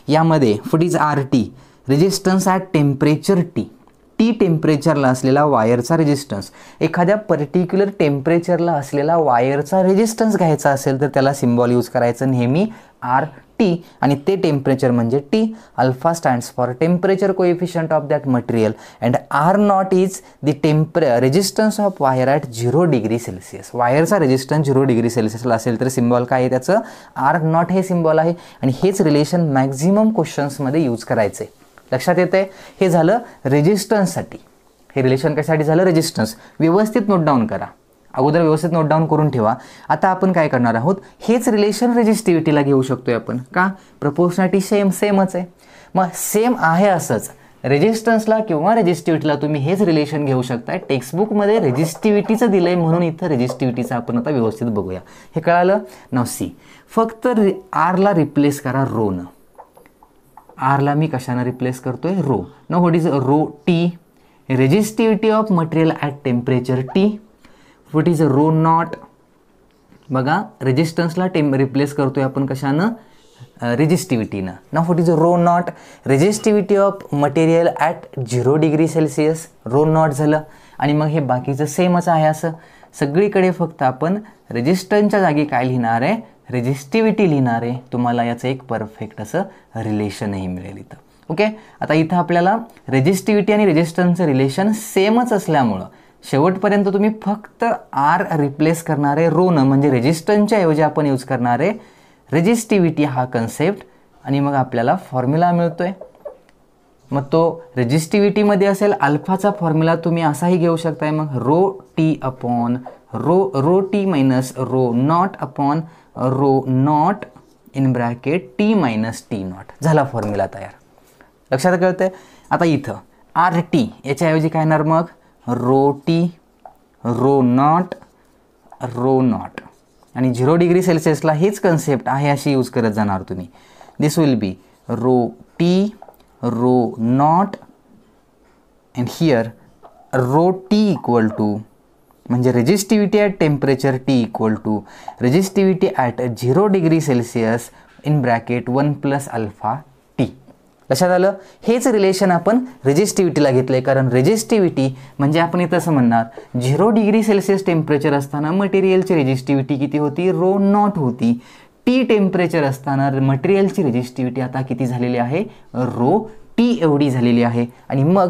यामध्ये what is R T, resistance at temperature T टेम्परेचरला असलेला वायरचा रेजिस्टन्स. एखाद्या पर्टिक्युलर टेम्परेचरला असलेला वायरचा रेजिस्टन्स घ्यायचा असेल तर त्याला सिम्बॉल यूज करायचं नेहमी आर टी, आणि ते टेम्परेचर म्हणजे T. Alpha stands for temperature coefficient of that material and R nought is the resistance of wire at 0 degree Celsius. वायरचा रेजिस्टन्स 0 डिग्री सेल्सिअसला असेल तर सिम्बॉल काय आहे त्याचं, आर नॉट हे सिम्बॉल आहे. आणि हेच रिलेशन मॅक्झिमम क्वेश्चन्समध्ये यूज करायचे. लक्षात येतं आहे. हे झालं रेजिस्टन्ससाठी. हे रिलेशन कशासाठी झालं, रेजिस्टन्स. व्यवस्थित नोट डाऊन करा, अगोदर व्यवस्थित नोट डाऊन करून ठेवा. आता आपण काय करणार आहोत, हेच रिलेशन रेजिस्टिव्हिटीला घेऊ शकतोय आपण. का, प्रपोर्शनॅलिटी सेमच आहे. मग सेम आहे असंच रेजिस्टन्सला किंवा रेजिस्टिव्हिटीला तुम्ही हेच रिलेशन घेऊ शकताय. टेक्स्टबुकमध्ये रेजिस्टिव्हिटीचं दिलं आहे म्हणून इथं रेजिस्टिव्हिटीचं आपण आता व्यवस्थित बघूया. हे कळालं. नाव सी, फक्त आरला रिप्लेस करा रोनं. आरला मी कशानं रिप्लेस करतोय, rho. Now what is rho T, resistivity of material at temperature T. What is rho not, बघा रेजिस्टन्सला रिप्लेस करतोय आपण कशानं, रेजिस्टिव्हिटीनं. Now what is rho not, resistivity of material at 0 degree Celsius. Rho not झालं. आणि मग हे बाकीचं सेमच आहे असं सगळीकडे, फक्त आपण रेजिस्टन्सच्या जागी काय लिहिणार आहे, रेजिस्टिव्हिटी लिहिणार आहे. तुम्हाला याचं एक परफेक्ट असं रिलेशनही मिळेल इथं. ओके. आता इथं आपल्याला रेजिस्टिव्हिटी आणि रेजिस्टन्सचं रिलेशन सेमच असल्यामुळं शेवटपर्यंत तुम्ही फक्त आर रिप्लेस करणार आहे रोनं, म्हणजे रेजिस्टन्सच्या ऐवजी आपण यूज करणार आहे रेजिस्टिव्हिटी हा कन्सेप्ट. आणि मग आपल्याला फॉर्म्युला मिळतोय. मग तो रेजिस्टिव्हिटीमध्ये असेल अल्फाचा फॉर्म्युला तुम्ही असाही घेऊ शकताय. मग rho T upon rho T minus rho nought upon rho nought in bracket T minus T nought. झाला फॉर्म्युला तयार. लक्षात कळतंय. आता इथं आर टी याच्याऐवजी काय येणार, मग रो टी रो नॉट आणि 0 डिग्री सेल्सिअसला हेच कन्सेप्ट आहे अशी यूज करत जाणार तुम्ही. This will be rho T rho not and here rho T equal to, म्हणजे resistivity at temperature T equal to resistivity at 0 degree Celsius in bracket 1 plus alpha T. लक्षात आलं. हेच रिलेशन आपण रेजिस्टिव्हिटीला घेतलं आहे, कारण रेजिस्टिव्हिटी म्हणजे आपण इथं असं म्हणणार 0 डिग्री सेल्सिअस टेम्परेचर असताना मटेरियलची रेजिस्टिव्हिटी किती होती, रो नॉट होती. टी टेम्परेचर असताना मटेरियलची रेजिस्टिव्हिटी आता किती झालेली आहे, रो टी एवढी झालेली आहे. आणि मग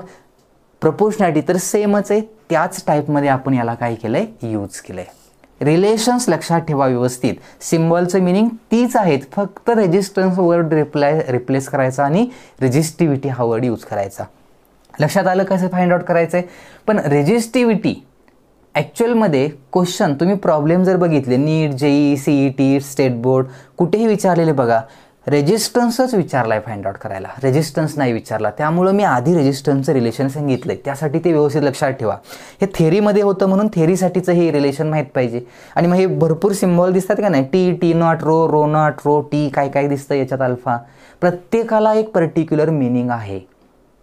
प्रपोर्शनॅलिटी तर सेमच आहे, त्याच टाईपमध्ये आपण याला काय केलं आहे, यूज केलं आहे. रिलेशन्स लक्षात ठेवा व्यवस्थित. सिम्बॉलचं मिनिंग तीच आहेत, फक्त रेजिस्टन्स वर्ड रिप्लेस करायचा आणि रेजिस्टिव्हिटी हा वर्ड यूज करायचा. लक्षात आलं कसं फाइंड आउट करायचं आहे. पण रेजिस्टिव्हिटी ॲक्च्युअलमध्ये क्वेश्चन तुम्ही प्रॉब्लेम जर बघितले नीट जेई CET स्टेट बोर्ड कुठेही विचारलेले बघा, रेजिस्टन्सच विचारला आहे फाइंड आउट करायला, रेजिस्टन्स नाही विचारला. त्यामुळं मी आधी रेजिस्टन्सचं रिलेशन सांगितलं आहे, त्यासाठी ते व्यवस्थित लक्षात ठेवा. हे थेरीमध्ये होतं म्हणून थेरीसाठीचं हे रिलेशन माहीत पाहिजे. आणि मग हे भरपूर सिम्बॉल दिसतात का नाही, T nought rho nought rho T, काय काय दिसतं याच्यात अल्फा. प्रत्येकाला एक पर्टिक्युलर मिनिंग आहे.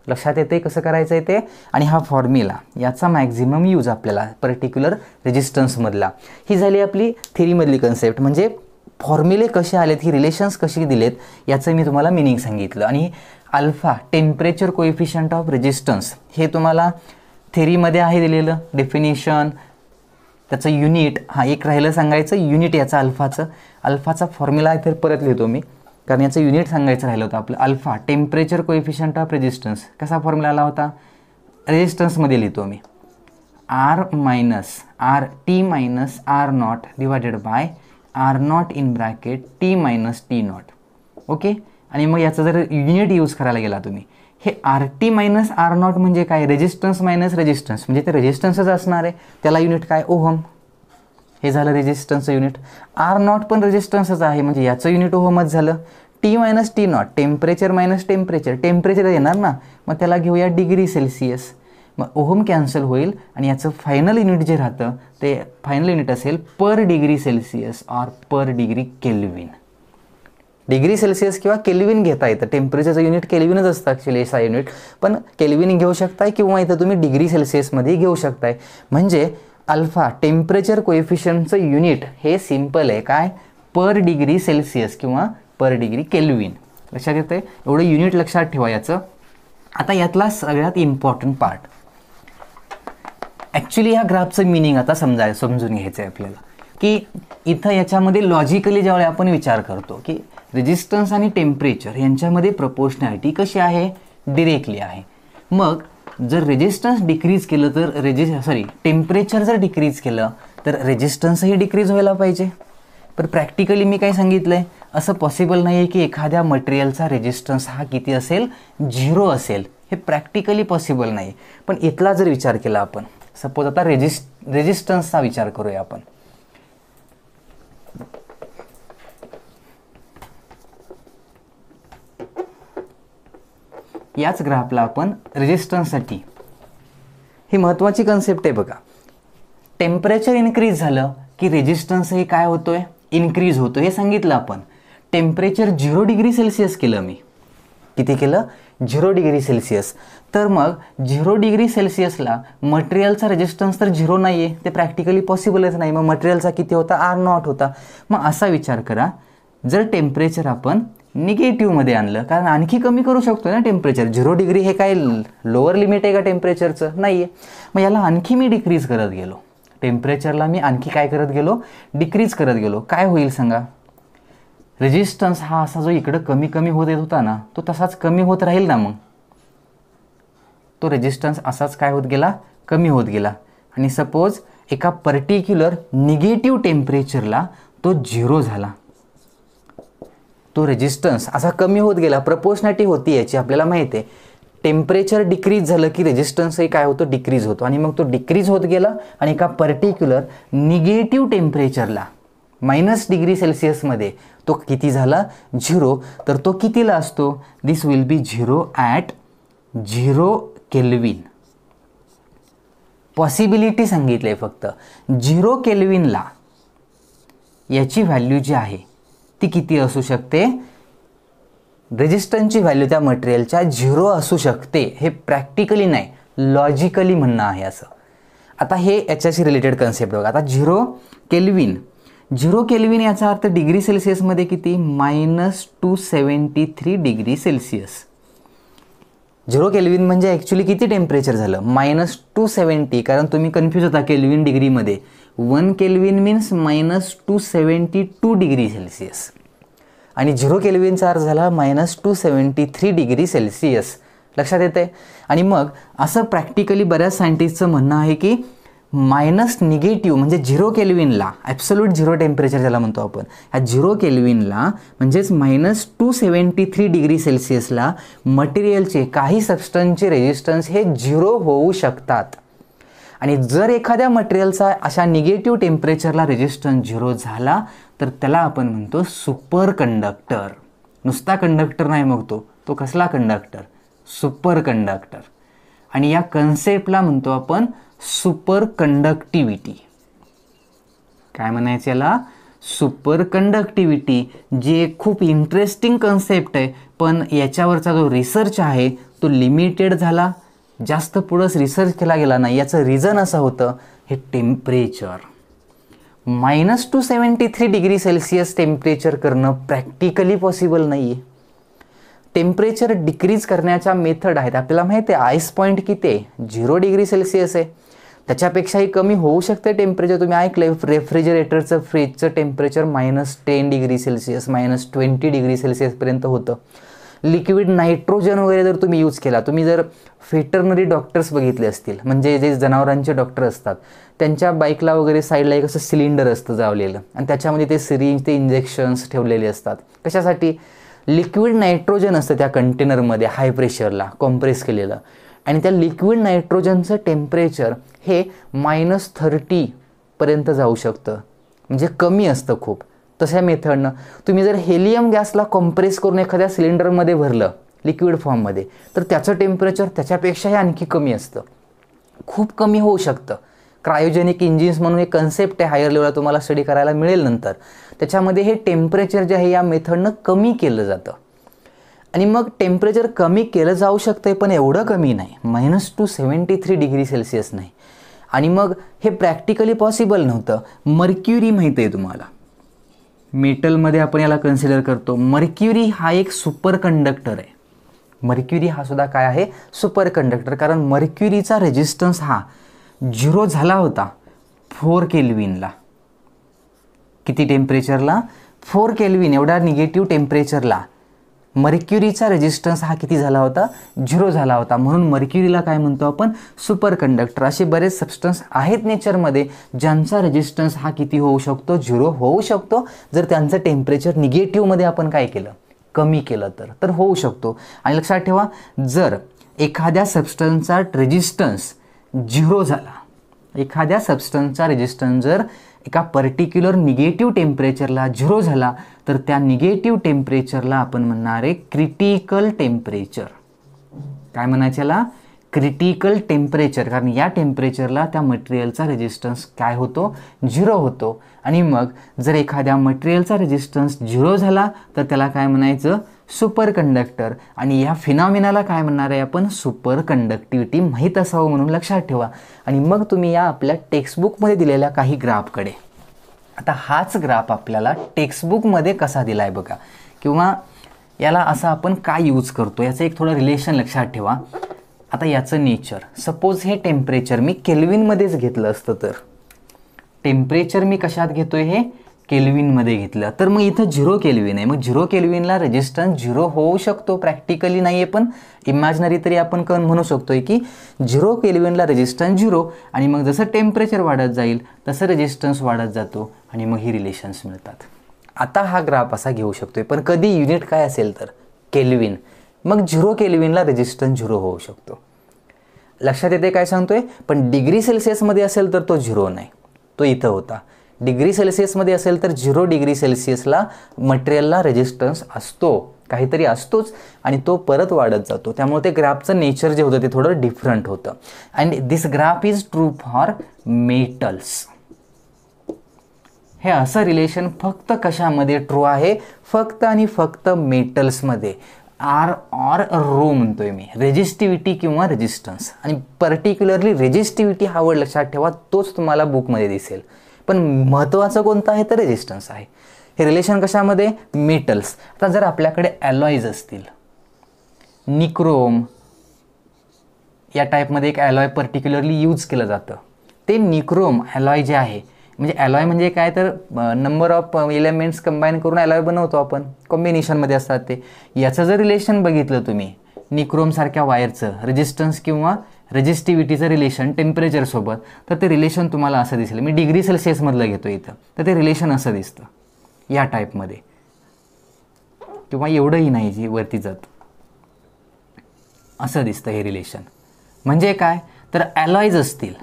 लक्षात येते कसं करायचं आहे ते. आणि हा फॉर्म्युला याचा मॅक्झिमम यूज आपल्याला पर्टिक्युलर रेजिस्टन्समधला. ही झाली आपली थेरीमधली कन्सेप्ट, म्हणजे फॉर्म्युले कसे आलेत, ही रिलेशन्स कशी दिलेत याचं मी तुम्हाला मिनिंग सांगितलं. आणि alpha temperature coefficient of resistance हे तुम्हाला थेरीमध्ये आहे दिलेलं डेफिनेशन, त्याचं युनिट हा एक राहिलं सांगायचं, युनिट याचा अल्फाचा फॉर्म्युला इथे परत लिहितो मी, कारण याचं युनिट सांगायचं राहिलं होतं आपलं. Alpha temperature coefficient of resistance कसा फॉर्म्युला आला होता, रेजिस्टन्समध्ये लिहितो मी, T minus R not divided by R not in bracket T minus T not. Okay. आणि मग याचं जर युनिट यूज करायला गेला तुम्ही, हे R T minus R nought म्हणजे काय, रेजिस्टन्स मायनस रेजिस्टन्स, म्हणजे ते रेजिस्टन्सच असणार आहे. त्याला युनिट काय, ओहम. हे झालं रेजिस्टन्सचं युनिट. आर नॉट पण रेजिस्टन्सच आहे, म्हणजे याचं युनिट ओहमच झालं. T minus T not, temperature minus temperature येणार ना, मग त्याला घेऊया डिग्री सेल्सिअस. मग ओहम कॅन्सल होईल आणि याचं फायनल युनिट जे राहतं ते फायनल युनिट असेल per degree Celsius or per degree kelvin. Degree Celsius किंवा केल्विन घेता येतं, टेम्परेचरचं युनिट केल्विनच असतं ॲक्च्युली SI युनिट, पण केल्विन घेऊ शकताय किंवा इथं तुम्ही डिग्री सेल्सिअसमध्ये घेऊ शकताय. म्हणजे अल्फा टेम्परेचर कोएफिशियंटचं युनिट हे सिम्पल आहे, काय, पर डिग्री सेल्सिअस किंवा पर डिग्री केल्विन. लक्षात येतं आहे, एवढं युनिट लक्षात ठेवा याचं. आता यातला सगळ्यात इम्पॉर्टंट पार्ट, ॲक्च्युली ह्या ग्राफचं मिनिंग आता समजून घ्यायचं आहे आपल्याला, की इथं याच्यामध्ये लॉजिकली ज्यावेळी आपण विचार करतो की रेजिस्टन्स आणि टेम्परेचर यांच्यामध्ये प्रपोर्शनॅलिटी कशी आहे, डिरेक्टली आहे. मग जर रेजिस्टन्स डिक्रीज केलं तर टेम्परेचर जर डिक्रीज केलं तर रेजिस्टन्सही डिक्रीज व्हायला पाहिजे. पण प्रॅक्टिकली मी काय सांगितलं आहे, असं पॉसिबल नाही आहे की एखाद्या मटेरियलचा रेजिस्टन्स हा किती असेल, 0 असेल. हे प्रॅक्टिकली पॉसिबल नाही. पण इथला जर विचार केला आपण, सपोज आता रेजिस्टन्सचा विचार करूया आपण. याच ग्राफला आपण रेजिस्टन्ससाठी, ही महत्त्वाची कन्सेप्ट आहे बघा. टेम्परेचर इन्क्रीज झालं की रेजिस्टन्सही काय होतोय, इन्क्रीज होतो. हे सांगितलं आपण. टेम्परेचर 0 डिग्री सेल्सिअस केलं मी, किती केलं, 0 डिग्री सेल्सिअस. तर मग 0 डिग्री सेल्सिअसला मटेरियलचा रेजिस्टन्स तर 0 नाही आहे, ते प्रॅक्टिकली पॉसिबलच नाही. मग मटेरियलचा किती होता, R0 होता. मग असा विचार करा, जर टेम्परेचर आपण निगेटिव्हमध्ये आणलं, कारण आणखी कमी करू शकतो ना टेम्परेचर. 0 डिग्री हे काय लोअर लिमिट आहे का टेम्परेचरचं, नाही आहे. मग याला आणखी मी डिक्रीज करत गेलो, टेम्परेचरला मी आणखी काय करत गेलो, डिक्रीज करत गेलो. काय होईल सांगा, रेजिस्टन्स हा असा जो इकडं कमी कमी होत येत होता ना, तो तसाच कमी होत राहील ना. मग तो रेजिस्टन्स असाच काय होत गेला, कमी होत गेला. आणि सपोज एका पर्टिक्युलर निगेटिव्ह टेम्परेचरला तो 0 झाला, तो रेजिस्टन्स असा कमी होत गेला. प्रपोर्शनॅलिटी होती याची, आपल्याला माहिती आहे. टेम्परेचर डिक्रीज झालं की रेजिस्टन्सही काय होतो, डिक्रीज होतो. आणि मग तो डिक्रीज होत गेला आणि एका पर्टिक्युलर निगेटिव्ह टेम्परेचरला -डिग्री सेल्सिअसमध्ये तो किती झाला, 0. तर तो कितीला असतो, this will be 0 at 0 kelvin. Possibility सांगितली आहे फक्त. 0 केल्विनला याची व्हॅल्यू जी आहे ती किती असू शकते, रेजिस्टन्सची व्हॅल्यू त्या मटेरियलच्या 0 असू शकते. हे प्रॅक्टिकली नाही, लॉजिकली म्हणणं आहे असं. आता हे याच्याशी रिलेटेड कन्सेप्ट बघा. आता 0 केल्विन याचा अर्थ डिग्री सेल्सिअसमध्ये किती, -273 डिग्री सेल्सिअस. 0 केल्विन म्हणजे ॲक्च्युली किती टेम्परेचर झालं, -270. कारण तुम्ही कन्फ्यूज होता केल्विन डिग्रीमध्ये. 1 केल्विन मीन्स -272 डिग्री सेल्सिअस आणि 0 केल्विनचा अर्थ झाला -273 डिग्री सेल्सिअस. लक्षात येते. आणि मग असं प्रॅक्टिकली बऱ्याच सायंटिस्टचं म्हणणं आहे की निगेटिव्ह म्हणजे 0 केल्विनला, ॲब्सोल्यूट 0 टेम्परेचर ज्याला म्हणतो आपण, ह्या 0 केल्विनला म्हणजेच -273 डिग्री सेल्सिअसला मटेरियलचे काही सबस्टन्सचे रेजिस्टन्स हे 0 होऊ शकतात. आणि जर एखाद्या मटेरियलचा अशा निगेटिव्ह टेम्परेचरला रेजिस्टन्स 0 झाला तर त्याला आपण म्हणतो सुपर कंडक्टर. नुसता कंडक्टर नाही, मग तो कसला कंडक्टर, सुपर कंडक्टर. आणि या कन्सेप्टला म्हणतो आपण सुपर कंडक्टिव्हिटी. काय म्हणायचं याला, सुपर कंडक्टिव्हिटी. जी एक खूप इंटरेस्टिंग कन्सेप्ट आहे, पण याच्यावरचा जो रिसर्च आहे तो लिमिटेड झाला, जास्त पुढंच रिसर्च केला गेला नाही. याचं रिझन असं होतं, हे टेम्परेचर -273 डिग्री सेल्सिअस टेम्परेचर करणं प्रॅक्टिकली पॉसिबल नाही आहे. टेम्परेचर डिक्रीज करण्याच्या मेथड आहेत. आपल्याला माहिती आहे आईस पॉईंट किती आहे, 0 डिग्री सेल्सिअस आहे. त्याच्यापेक्षाही कमी होऊ शकते टेम्परेचर. तुम्ही ऐकलं रेफ्रिजरेटरचं, फ्रीजचं टेम्परेचर -10 डिग्री सेल्सिअस, -20 डिग्री सेल्सिअसपर्यंत होतं. लिक्विड नायट्रोजन वगैरे जर तुम्ही यूज केला, तुम्ही जर व्हेटरनरी डॉक्टर्स बघितले असतील, म्हणजे जे जनावरांचे डॉक्टर असतात, त्यांच्या बाईकला वगैरे साईडला एक असं सिलेंडर असतं जावलेलं आणि त्याच्यामध्ये ते सिरिंज, ते इंजेक्शन्स ठेवलेले असतात. कशासाठी, लिक्विड नायट्रोजन असतं त्या कंटेनरमध्ये हाय प्रेशरला कॉम्प्रेस केलेलं. आणि त्या लिक्विड नायट्रोजनचं टेम्परेचर हे -30 पर्यंत जाऊ शकतं, म्हणजे कमी असतं खूप. तशा मेथडनं तुम्ही जर हेलियम गॅसला कॉम्प्रेस करून एखाद्या सिलेंडरमध्ये भरलं लिक्विड फॉर्ममध्ये, तर त्याचं टेम्परेचर त्याच्यापेक्षाही आणखी कमी असतं, खूप कमी होऊ शकतं. क्रायोजेनिक इंजिन्स म्हणून एक कन्सेप्ट आहे, हायर लेवलला तुम्हाला स्टडी करायला मिळेल नंतर. त्याच्यामध्ये हे टेम्परेचर जे आहे या मेथडनं कमी केलं जातं. आणि मग टेम्परेचर कमी केलं जाऊ शकतं, पण एवढं कमी नाही, -273 डिग्री सेल्सिअस नाही. आणि मग हे प्रॅक्टिकली पॉसिबल नव्हतं. मर्क्युरी माहिती आहे तुम्हाला, मेटलमध्ये आपण याला कन्सिडर करतो. मर्क्युरी हा एक सुपर कंडक्टर आहे. मर्क्युरी हा सुद्धा काय आहे, सुपर कंडक्टर. कारण मर्क्युरीचा रेजिस्टन्स हा 0 झाला होता 4 केल्विनला. किती टेम्परेचरला? 4 केल्विन एवढा निगेटिव्ह टेम्परेचरला मर्क्युरीचा रेजिस्टन्स हा किती झाला होता, 0 झाला होता. म्हणून मर्क्युरीला काय म्हणतो आपण, सुपर कंडक्टर. असे बरेच सबस्टन्स आहेत नेचरमध्ये ज्यांचा रेजिस्टन्स हा किती होऊ शकतो, 0 होऊ शकतो. जर त्यांचं टेम्परेचर निगेटिव्हमध्ये आपण काय केलं, कमी केलं तर होऊ शकतो. आणि लक्षात ठेवा, जर एखाद्या सबस्टन्सचा रेजिस्टन्स 0 झाला, एखाद्या सबस्टन्सचा रेजिस्टन्स जर एका पर्टिक्युलर निगेटिव्ह टेम्परेचरला 0 झाला तर त्या निगेटिव्ह टेम्परेचरला आपण म्हणणार आहे क्रिटिकल टेम्परेचर. काय म्हणायचं याला, क्रिटिकल टेम्परेचर. कारण या टेम्परेचरला त्या मटेरियलचा रेजिस्टन्स काय होतो, 0 होतो. आणि मग जर एखाद्या मटेरियलचा रेजिस्टन्स 0 झाला तर त्याला काय म्हणायचं, सुपर कंडक्टर. आणि या फिनॉमिनाला काय म्हणणार आहे आपण, सुपर कंडक्टिव्हिटी. माहीत असावं म्हणून लक्षात ठेवा. आणि मग तुम्ही या आपल्या टेक्स्टबुकमध्ये दिलेल्या काही ग्राफकडे, आता हाच ग्राफ आपल्याला टेक्स्टबुकमध्ये कसा दिला आहे बघा, किंवा याला असं आपण काय यूज करतो याचं एक थोडं रिलेशन लक्षात ठेवा. आता याचं नेचर, सपोज हे टेम्परेचर मी केल्विनमध्येच घेतलं असतं, तर टेम्परेचर मी कशात घेतोय, हे केल्विनमध्ये घेतलं तर मग इथं 0 केल्विन आहे. मग 0 केल्विनला रेजिस्टन्स 0 होऊ शकतो, प्रॅक्टिकली नाही आहे पण इमॅजिनरी तरी आपण म्हणू शकतोय की 0 केल्विनला रेजिस्टन्स 0. आणि मग जसं टेम्परेचर वाढत जाईल तसं रेजिस्टन्स वाढत जातो आणि मग ही रिलेशन्स मिळतात. आता हा ग्राफ असा घेऊ शकतोय, पण कधी युनिट काय असेल तर केल्विन. मग 0 केल्विनला रेजिस्टन्स 0 होऊ शकतो. लक्षात येते काय सांगतोय. पण डिग्री सेल्सिअसमध्ये असेल तर तो 0 नाही, तो इथं होता. डिग्री सेल्सिअसमध्ये असेल तर 0 डिग्री सेल्सिअसला मटेरियलला रेजिस्टन्स असतो, काहीतरी असतोच आणि तो परत वाढत जातो. त्यामुळे ते ग्राफचं नेचर जे होतं ते थोडं डिफरंट होतं. And this graph is true for metals. हे असं रिलेशन फक्त कशामध्ये ट्रू आहे, फक्त आणि फक्त मेटल्समध्ये. आर ऑर रो म्हणतोय मी, रेजिस्टिव्हिटी किंवा रेजिस्टन्स. आणि पर्टिक्युलरली रेजिस्टिव्हिटी हा वर्ड लक्षात ठेवा, तोच तुम्हाला बुकमध्ये दिसेल. पण महत्त्वाचं कोणतं आहे तर रेजिस्टन्स आहे. हे रिलेशन कशामध्ये, मेटल्स. आता जर आपल्याकडे ॲलॉयज असतील, निक्रोम या टाईपमध्ये एक ॲलॉय पर्टिक्युलरली यूज केलं जातं. ते निक्रोम ॲलॉय जे आहे, म्हणजे ॲलॉय म्हणजे काय तर नंबर ऑफ एलिमेंट्स कंबाईन करून ॲलॉय बनवतो आपण, कॉम्बिनेशनमध्ये असतात ते. याचं जर रिलेशन बघितलं तुम्ही निक्रोमसारख्या वायरचं रेजिस्टन्स किंवा रेजिस्टिव्हिटीचं रिलेशन टेम्परेचरसोबत, तर ते रिलेशन तुम्हाला असं दिसेल. मी डिग्री सेल्सिअसमधलं घेतो इथं, तर ते रिलेशन असं दिसतं या टाईपमध्ये, किंवा एवढंही नाही जी वरती जात, असं दिसतं हे रिलेशन. म्हणजे काय तर ॲलॉयज असतील,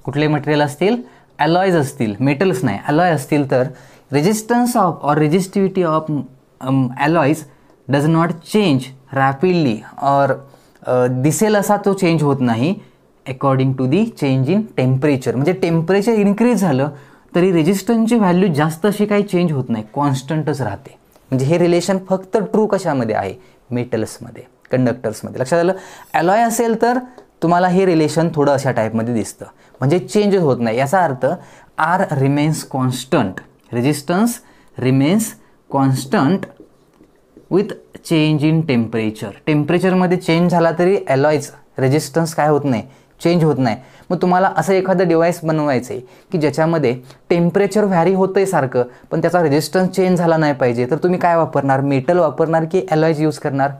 कुठले मटेरियल असतील, ॲलॉयज असतील, मेटल्स नाही, ॲलॉय असतील, तर resistance of or resistivity of alloys does not change rapidly or दिसेल असा तो चेंज होत नाही according to the change in temperature. म्हणजे टेम्परेचर इन्क्रीज झालं तरी रेजिस्टन्सची व्हॅल्यू जास्त अशी काही चेंज होत नाही, कॉन्स्टंटच राहते. म्हणजे हे रिलेशन फक्त ट्रू कशामध्ये आहे, मेटल्समध्ये, कंडक्टर्समध्ये. लक्षात आलं. ॲलॉय असेल तर तुम्हाला हे रिलेशन थोडं अशा टाईपमध्ये दिसतं, म्हणजे चेंज होत नाही. याचा अर्थ R remains constant, resistance remains constant with change in temperature. टेम्परेचरमध्ये चेंज झाला तरी ॲलॉयज रेजिस्टन्स काय होत नाही, चेंज होत नाही. मग तुम्हाला असं एखादं डिव्हाइस बनवायचं आहे की ज्याच्यामध्ये टेम्परेचर व्हॅरी होतं आहे सारखं, पण त्याचा रेजिस्टन्स चेंज झाला नाही पाहिजे, तर तुम्ही काय वापरणार, मेटल वापरणार की ॲलॉयज यूज करणार.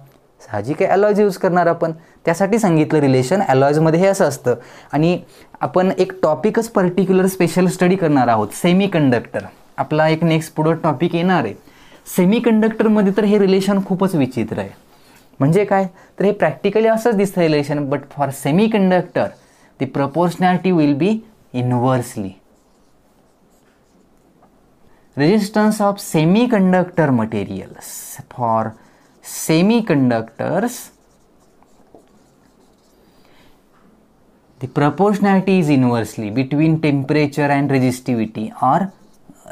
साहजिक आहे ॲलॉयज यूज करणार आपण. त्यासाठी सांगितलं रिलेशन ॲलॉयजमध्ये हे असं असतं. आणि आपण एक टॉपिकच पर्टिक्युलर स्पेशल स्टडी करणार आहोत, सेमी कंडक्टर. आपला एक नेक्स्ट पुढं टॉपिक येणार आहे. सेमी कंडक्टरमध्ये तर हे रिलेशन खूपच विचित्र आहे. म्हणजे काय तर हे प्रॅक्टिकली असंच दिसतं relation, but for semi conductor the proportionality will be inversely. Resistance of semi conductor materials for semiconductors, the proportionality is inversely between temperature and resistivity or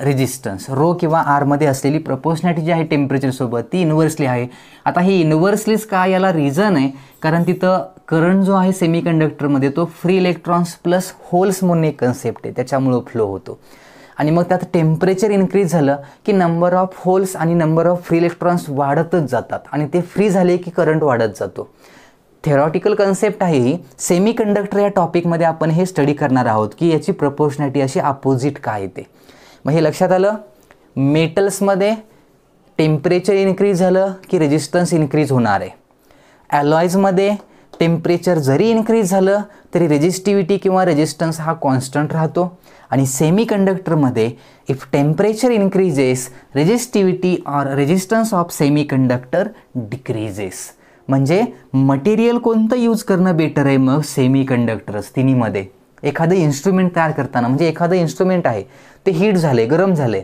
resistance. Rho किंवा आर मध्ये असलेली प्रपोर्शनॅलिटी जी आहे temperature सोबत ती inversely आहे. आता ही इन्व्हर्सलीच का, याला रिझन आहे कारण तिथं करंट जो आहे सेमीकंडक्टरमध्ये तो फ्री इलेक्ट्रॉन्स प्लस होल्स म्हणून एक कन्सेप्ट आहे, त्याच्यामुळं फ्लो होतो. आणि मग त्यात टेम्परेचर इन्क्रीज झालं की नंबर ऑफ होल्स आणि नंबर ऑफ फ्री इलेक्ट्रॉन्स वाढतच जातात आणि ते फ्री झाले की करंट वाढत जातो. थेरॉटिकल कन्सेप्ट आहे ही. सेमी कंडक्टर या टॉपिकमध्ये आपण हे स्टडी करणार आहोत की याची प्रपोर्शनॅलिटी अशी अपोजिट काय येते. मग हे लक्षात आलं. मेटल्समध्ये टेम्परेचर इन्क्रीज झालं की रेजिस्टन्स इन्क्रीज होणार आहे. ॲलॉयजमध्ये टेम्परेचर जरी इन्क्रीज झालं तरी रेजिस्टिव्हिटी किंवा रेजिस्टन्स हा कॉन्स्टंट राहतो. आणि सेमी कंडक्टरमध्ये if temperature increases resistivity or resistance of semi conductor decreases. म्हणजे मटेरियल कोणतं यूज करणं बेटर आहे मग सेमी कंडक्टर्स तिन्हीमध्ये. एखादं इन्स्ट्रुमेंट तयार करताना म्हणजे एखादं इन्स्ट्रुमेंट आहे ते हीट झाले, गरम झाले,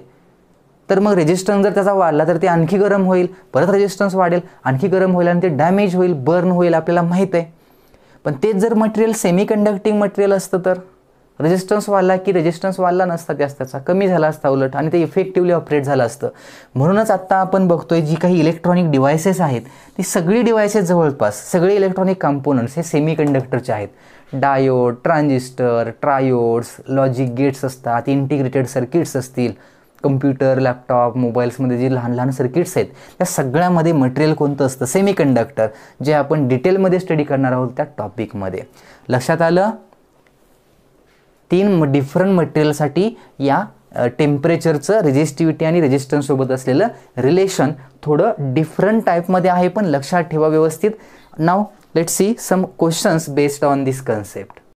तर मग रेजिस्टन्स जर त्याचा वाढला तर ते आणखी गरम होईल, परत रेजिस्टन्स वाढेल, आणखी गरम होईल आणि ते डॅमेज होईल, बर्न होईल, आपल्याला माहीत आहे. पण तेच जर मटेरियल सेमी कंडक्टिंग मटेरियल असतं तर रेजिस्टन्स वाढला की रेजिस्टन्स वाढला नसता, त्याचा कमी झाला असता उलट, आणि ते इफेक्टिव्हली ऑपरेट झालं असतं. म्हणूनच आत्ता आपण बघतोय जी काही इलेक्ट्रॉनिक डिव्हायसेस आहेत ती सगळी डिव्हायसेस जवळपास सगळे इलेक्ट्रॉनिक कंपोनंट्स हे सेमी कंडक्टरचे आहेत. डायोड, ट्रान्झिस्टर, ट्रायोड्स, लॉजिक गेट्स असतात, इंटिग्रेटेड सर्किट्स असतील, कम्प्युटर, लॅपटॉप, मोबाईल्समध्ये जे लहान लहान सर्किट्स आहेत त्या सगळ्यामध्ये मटेरियल कोणतं असतं सेमी कंडक्टर, जे आपण डिटेलमध्ये स्टडी करणार आहोत त्या टॉपिकमध्ये. लक्षात आलं. 3 डिफरंट मटेरियलसाठी या टेम्परेचरचं रेजिस्टिव्हिटी आणि रेजिस्टन्स सोबत असलेलं रिलेशन थोडं डिफरंट टाईपमध्ये आहे, पण लक्षात ठेवा व्यवस्थित. Now let's see some questions based on this concept.